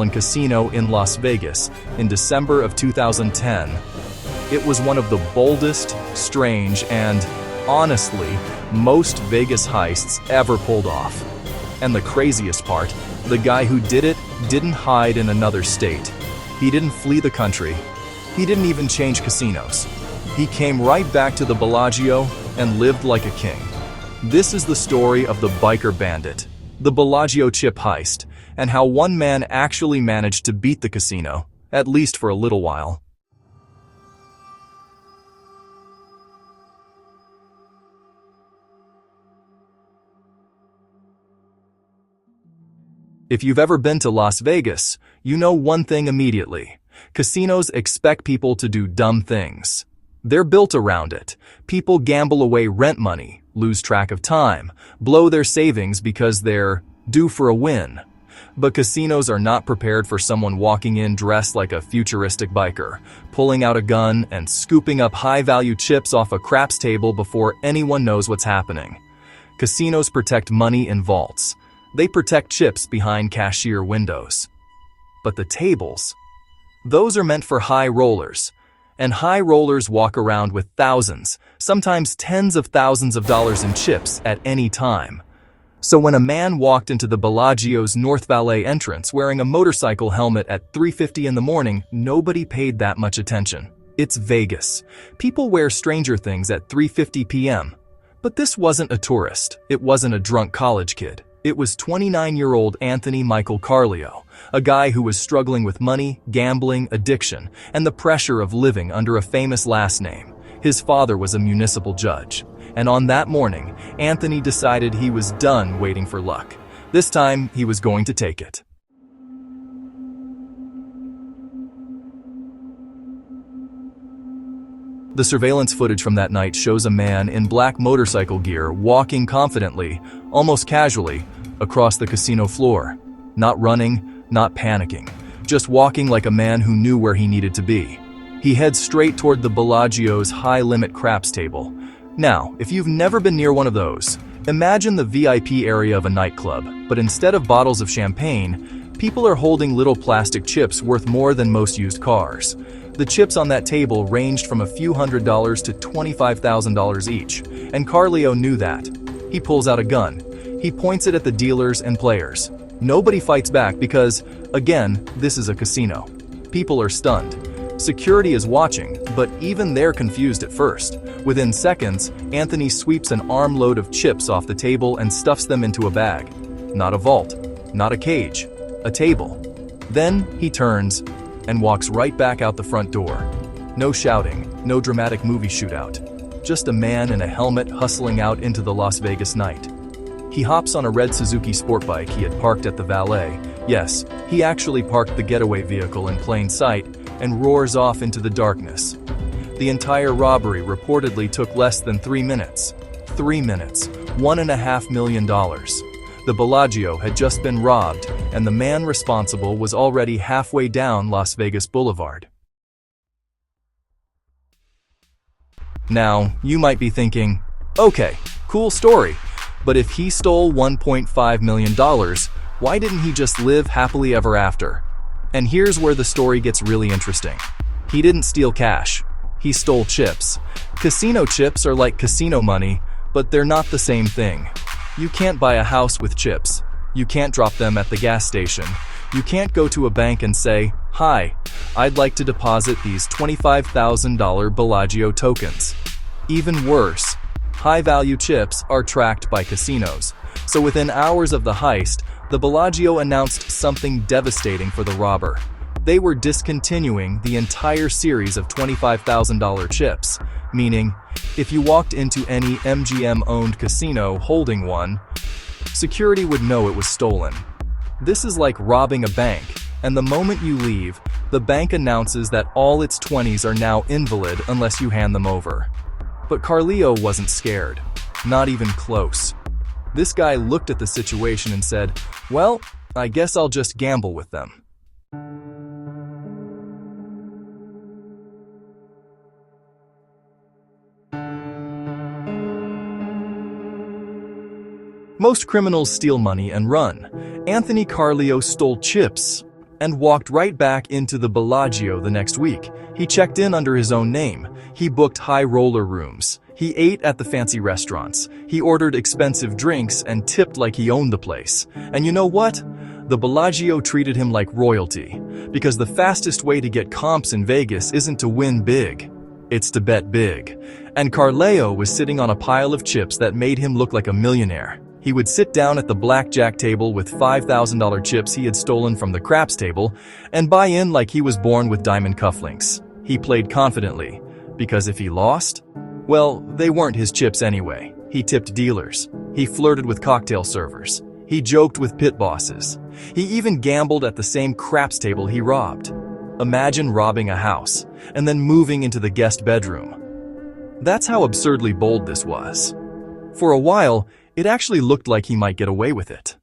casino in Las Vegas in December of 2010. It was one of the boldest, strange, and, honestly, most Vegas heists ever pulled off. And the craziest part, the guy who did it didn't hide in another state. He didn't flee the country. He didn't even change casinos. He came right back to the Bellagio and lived like a king. This is the story of the biker bandit, the Bellagio chip heist, and how one man actually managed to beat the casino, at least for a little while. If you've ever been to Las Vegas, you know one thing immediately. Casinos expect people to do dumb things. They're built around it. People gamble away rent money, lose track of time, blow their savings because they're due for a win. But casinos are not prepared for someone walking in dressed like a futuristic biker, pulling out a gun and scooping up high-value chips off a craps table before anyone knows what's happening. Casinos protect money in vaults. They protect chips behind cashier windows. But the tables, those are meant for high rollers. And high rollers walk around with thousands, sometimes tens of thousands of dollars in chips at any time. So when a man walked into the Bellagio's North Valet entrance wearing a motorcycle helmet at 3:50 in the morning, nobody paid that much attention. It's Vegas. People wear stranger things at 3:50 p.m. But this wasn't a tourist. It wasn't a drunk college kid. It was 29-year-old Anthony Michael Carleo, a guy who was struggling with money, gambling, addiction, and the pressure of living under a famous last name. His father was a municipal judge. And on that morning, Anthony decided he was done waiting for luck. This time, he was going to take it. The surveillance footage from that night shows a man in black motorcycle gear walking confidently, almost casually, across the casino floor. Not running, not panicking, just walking like a man who knew where he needed to be. He heads straight toward the Bellagio's high-limit craps table. Now, if you've never been near one of those, imagine the VIP area of a nightclub, but instead of bottles of champagne, people are holding little plastic chips worth more than most used cars. The chips on that table ranged from a few $100s to $25,000 each, and Carleo knew that. He pulls out a gun. He points it at the dealers and players. Nobody fights back because, again, this is a casino. People are stunned. Security is watching, but even they're confused at first. Within seconds, Anthony sweeps an armload of chips off the table and stuffs them into a bag. Not a vault, not a cage, a table. Then he turns and walks right back out the front door. No shouting, no dramatic movie shootout. Just a man in a helmet hustling out into the Las Vegas night. He hops on a red Suzuki sport bike he had parked at the valet. Yes, he actually parked the getaway vehicle in plain sight and roars off into the darkness. The entire robbery reportedly took less than 3 minutes. 3 minutes, $1.5 million. The Bellagio had just been robbed, and the man responsible was already halfway down Las Vegas Boulevard. Now, you might be thinking, okay, cool story, but if he stole $1.5 million, why didn't he just live happily ever after? And here's where the story gets really interesting. He didn't steal cash. He stole chips. Casino chips are like casino money, but they're not the same thing. You can't buy a house with chips. You can't drop them at the gas station. You can't go to a bank and say, "Hi, I'd like to deposit these $25,000 Bellagio tokens." Even worse, high-value chips are tracked by casinos. So within hours of the heist, the Bellagio announced something devastating for the robber. They were discontinuing the entire series of $25,000 chips, meaning if you walked into any MGM-owned casino holding one, security would know it was stolen. This is like robbing a bank, and the moment you leave, the bank announces that all its 20s are now invalid unless you hand them over. But Carleo wasn't scared, not even close. This guy looked at the situation and said, "Well, I guess I'll just gamble with them." Most criminals steal money and run. Anthony Carleo stole chips and walked right back into the Bellagio the next week. He checked in under his own name. He booked high roller rooms. He ate at the fancy restaurants. He ordered expensive drinks and tipped like he owned the place. And you know what? The Bellagio treated him like royalty, because the fastest way to get comps in Vegas isn't to win big. It's to bet big. And Carleo was sitting on a pile of chips that made him look like a millionaire. He would sit down at the blackjack table with $5,000 chips he had stolen from the craps table and buy in like he was born with diamond cufflinks. He played confidently, because if he lost, well, they weren't his chips anyway. He tipped dealers. He flirted with cocktail servers. He joked with pit bosses. He even gambled at the same craps table he robbed. Imagine robbing a house and then moving into the guest bedroom. That's how absurdly bold this was. For a while, it actually looked like he might get away with it.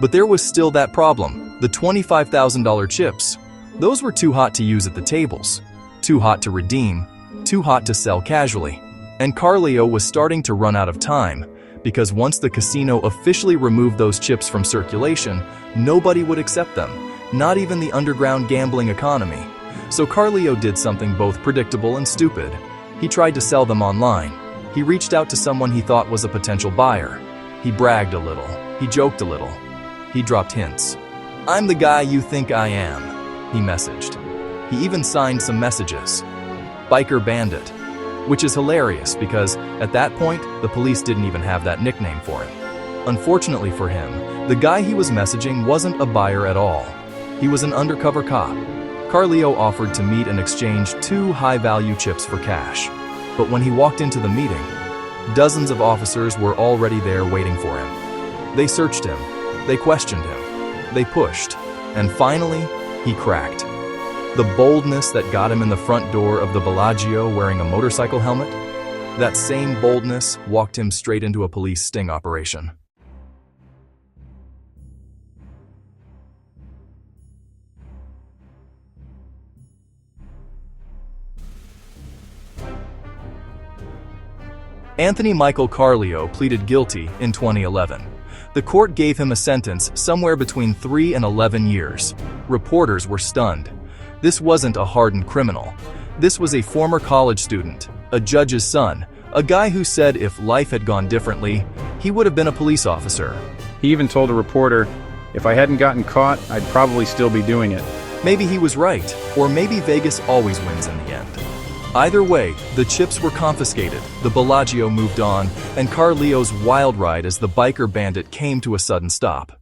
But there was still that problem, the $25,000 chips. Those were too hot to use at the tables, too hot to redeem, too hot to sell casually. And Carleo was starting to run out of time, because once the casino officially removed those chips from circulation, nobody would accept them, not even the underground gambling economy. So Carleo did something both predictable and stupid. He tried to sell them online. He reached out to someone he thought was a potential buyer. He bragged a little. He joked a little. He dropped hints. "I'm the guy you think I am," he messaged. He even signed some messages. Biker Bandit, which is hilarious because at that point, the police didn't even have that nickname for him. Unfortunately for him, the guy he was messaging wasn't a buyer at all. He was an undercover cop. Carleo offered to meet and exchange 2 high-value chips for cash. But when he walked into the meeting, dozens of officers were already there waiting for him. They searched him. They questioned him. They pushed. And finally, he cracked. The boldness that got him in the front door of the Bellagio wearing a motorcycle helmet, that same boldness walked him straight into a police sting operation. Anthony Michael Carleo pleaded guilty in 2011. The court gave him a sentence somewhere between 3 and 11 years. Reporters were stunned. This wasn't a hardened criminal. This was a former college student, a judge's son, a guy who said if life had gone differently, he would have been a police officer. He even told a reporter, "If I hadn't gotten caught, I'd probably still be doing it." Maybe he was right, or maybe Vegas always wins in the end. Either way, the chips were confiscated, the Bellagio moved on, and Carleo's wild ride as the biker bandit came to a sudden stop.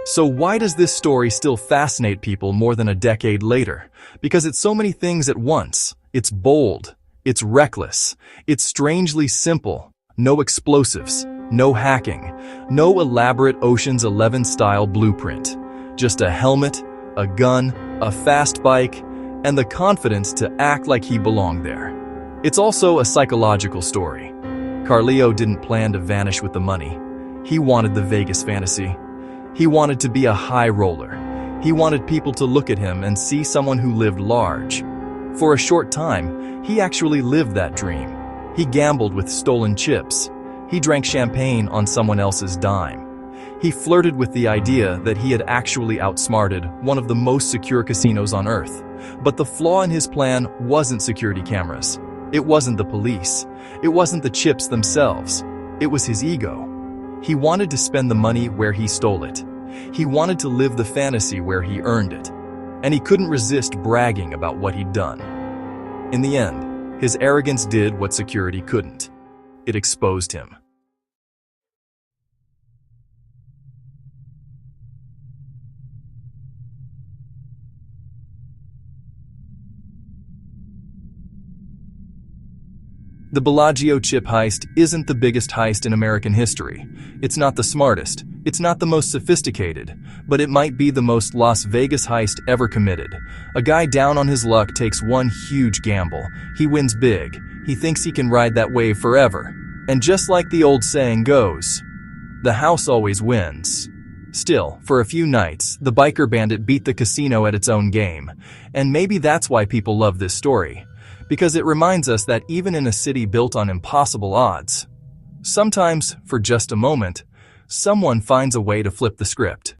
So why does this story still fascinate people more than a decade later? Because it's so many things at once. It's bold, it's reckless, it's strangely simple. No explosives, no hacking, no elaborate Ocean's 11 style blueprint. Just a helmet, a gun, a fast bike, and the confidence to act like he belonged there. It's also a psychological story. Carleo didn't plan to vanish with the money. He wanted the Vegas fantasy. He wanted to be a high roller. He wanted people to look at him and see someone who lived large. For a short time, he actually lived that dream. He gambled with stolen chips. He drank champagne on someone else's dime. He flirted with the idea that he had actually outsmarted one of the most secure casinos on earth. But the flaw in his plan wasn't security cameras. It wasn't the police. It wasn't the chips themselves. It was his ego. He wanted to spend the money where he stole it. He wanted to live the fantasy where he earned it. And he couldn't resist bragging about what he'd done. In the end, his arrogance did what security couldn't. It exposed him. The Bellagio chip heist isn't the biggest heist in American history. It's not the smartest. It's not the most sophisticated. But it might be the most Las Vegas heist ever committed. A guy down on his luck takes one huge gamble. He wins big. He thinks he can ride that wave forever. And just like the old saying goes, the house always wins. Still, for a few nights, the biker bandit beat the casino at its own game. And maybe that's why people love this story. Because it reminds us that even in a city built on impossible odds, sometimes, for just a moment, someone finds a way to flip the script.